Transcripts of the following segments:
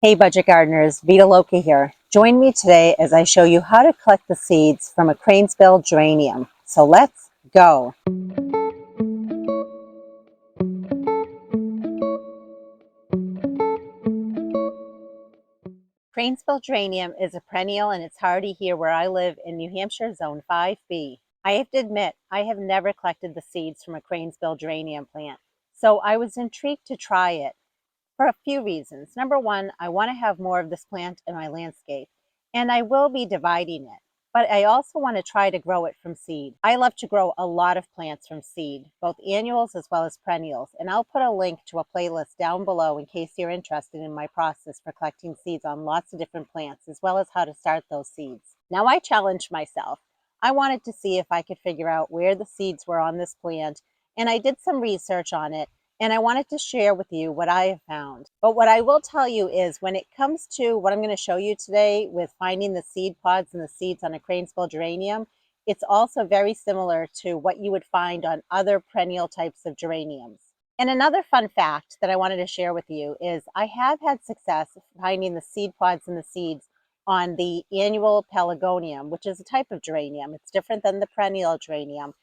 Hey budget gardeners, Vita Loki here. Join me today as I show you how to collect the seeds from a cranesbill geranium. So let's go. Cranesbill geranium is a perennial and it's hardy here where I live in New Hampshire, Zone 5B. I have to admit, I have never collected the seeds from a cranesbill geranium plant, so I was intrigued to try it. For a few reasons. Number one, I want to have more of this plant in my landscape, and I will be dividing it. But I also want to try to grow it from seed. I love to grow a lot of plants from seed, both annuals as well as perennials, and I'll put a link to a playlist down below in case you're interested in my process for collecting seeds on lots of different plants, as well as how to start those seeds. Now I challenged myself. I wanted to see if I could figure out where the seeds were on this plant, and I did some research on it. And I wanted to share with you what I have found. But what I will tell you is when it comes to what I'm going to show you today with finding the seed pods and the seeds on a cranesbill geranium, it's also very similar to what you would find on other perennial types of geraniums. And another fun fact that I wanted to share with you is I have had success finding the seed pods and the seeds on the annual pelargonium, which is a type of geranium. It's different than the perennial geranium.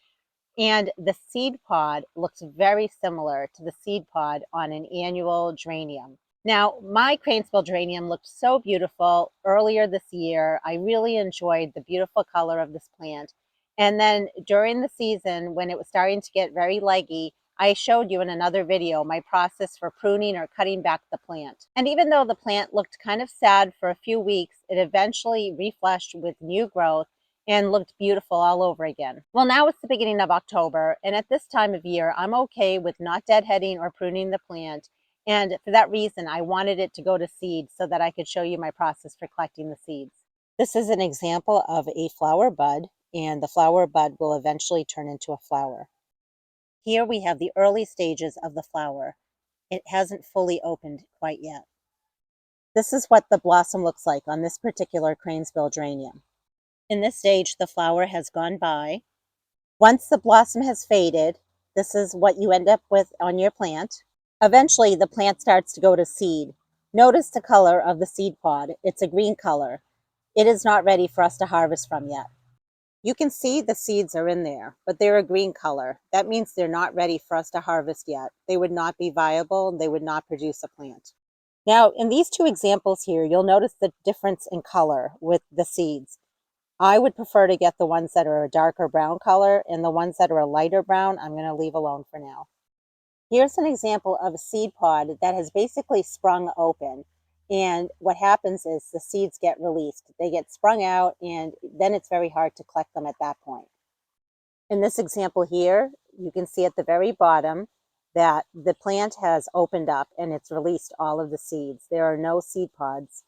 And the seed pod looks very similar to the seed pod on an annual geranium. Now, my cranesbill geranium looked so beautiful earlier this year. I really enjoyed the beautiful color of this plant. And then during the season, when it was starting to get very leggy, I showed you in another video my process for pruning or cutting back the plant. And even though the plant looked kind of sad for a few weeks, it eventually refleshed with new growth and looked beautiful all over again. Well, now it's the beginning of October, and at this time of year, I'm okay with not deadheading or pruning the plant. And for that reason, I wanted it to go to seed so that I could show you my process for collecting the seeds. This is an example of a flower bud, and the flower bud will eventually turn into a flower. Here we have the early stages of the flower. It hasn't fully opened quite yet. This is what the blossom looks like on this particular cranesbill geranium. In this stage, the flower has gone by. Once the blossom has faded, this is what you end up with on your plant. Eventually, the plant starts to go to seed. Notice the color of the seed pod. It's a green color. It is not ready for us to harvest from yet. You can see the seeds are in there, but they're a green color. That means they're not ready for us to harvest yet. They would not be viable. They would not produce a plant. Now, in these two examples here, you'll notice the difference in color with the seeds. I would prefer to get the ones that are a darker brown color, and the ones that are a lighter brown, I'm going to leave alone for now. Here's an example of a seed pod that has basically sprung open. And what happens is the seeds get released. They get sprung out, and then it's very hard to collect them at that point. In this example here, you can see at the very bottom that the plant has opened up and it's released all of the seeds. There are no seed pods.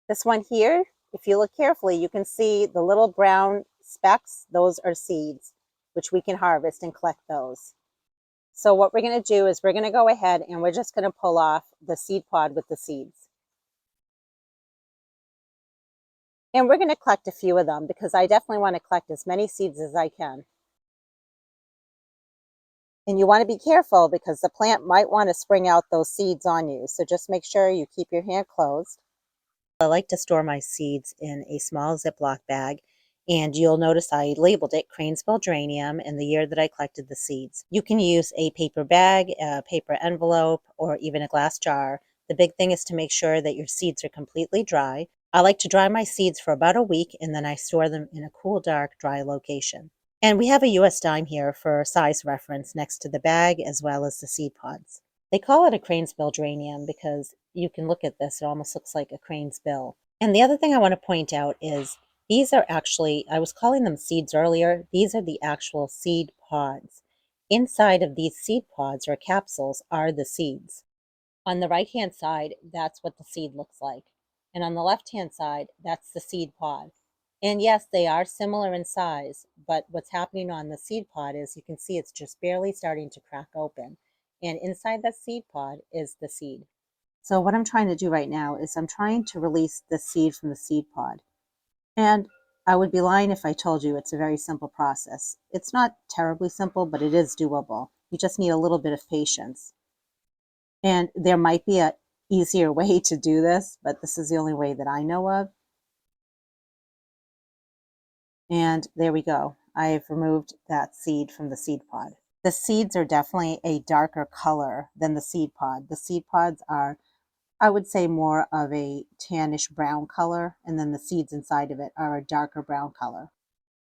This one here, if you look carefully, you can see the little brown specks. Those are seeds, which we can harvest and collect those. So what we're going to do is we're going to go ahead and we're just going to pull off the seed pod with the seeds. And we're going to collect a few of them because I definitely want to collect as many seeds as I can. And you want to be careful because the plant might want to spring out those seeds on you. So just make sure you keep your hand closed. I like to store my seeds in a small Ziploc bag, and you'll notice I labeled it cranesbill geranium and the year that I collected the seeds. You can use a paper bag, a paper envelope, or even a glass jar. The big thing is to make sure that your seeds are completely dry. I like to dry my seeds for about a week, and then I store them in a cool, dark, dry location. And we have a US dime here for size reference next to the bag as well as the seed pods. They call it a cranesbill geranium because you can look at this, it almost looks like a crane's bill. And the other thing I want to point out is these are actually, I was calling them seeds earlier, these are the actual seed pods. Inside of these seed pods or capsules are the seeds. On the right hand side, that's what the seed looks like. And on the left hand side, that's the seed pod. And yes, they are similar in size, but what's happening on the seed pod is you can see it's just barely starting to crack open. And inside that seed pod is the seed. So what I'm trying to do right now is I'm trying to release the seed from the seed pod. And I would be lying if I told you it's a very simple process. It's not terribly simple, but it is doable. You just need a little bit of patience. And there might be a easier way to do this, but this is the only way that I know of. And there we go. I've removed that seed from the seed pod. The seeds are definitely a darker color than the seed pod. The seed pods are, I would say, more of a tannish brown color, and then the seeds inside of it are a darker brown color.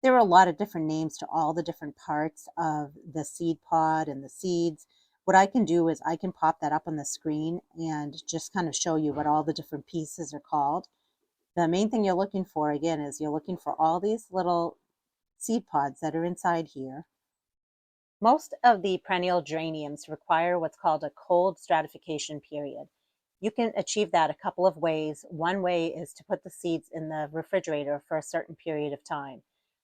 There are a lot of different names to all the different parts of the seed pod and the seeds. What I can do is I can pop that up on the screen and just kind of show you what all the different pieces are called. The main thing you're looking for, again, is you're looking for all these little seed pods that are inside here. Most of the perennial geraniums require what's called a cold stratification period. You can achieve that a couple of ways. One way is to put the seeds in the refrigerator for a certain period of time.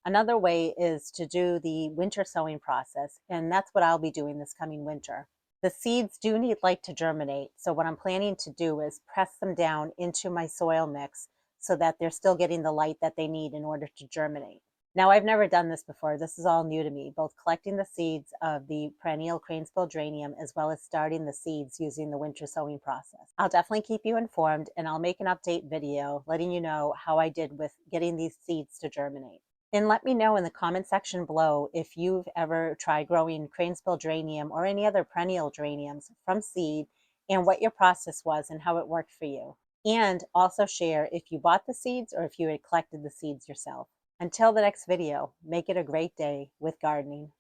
Another way is to do the winter sowing process, and that's what I'll be doing this coming winter. The seeds do need light to germinate, so what I'm planning to do is press them down into my soil mix so that they're still getting the light that they need in order to germinate. Now, I've never done this before. This is all new to me, both collecting the seeds of the perennial cranesbill geranium as well as starting the seeds using the winter sowing process. I'll definitely keep you informed, and I'll make an update video letting you know how I did with getting these seeds to germinate. And let me know in the comment section below if you've ever tried growing cranesbill geranium or any other perennial geraniums from seed and what your process was and how it worked for you. And also share if you bought the seeds or if you had collected the seeds yourself. Until the next video, make it a great day with gardening.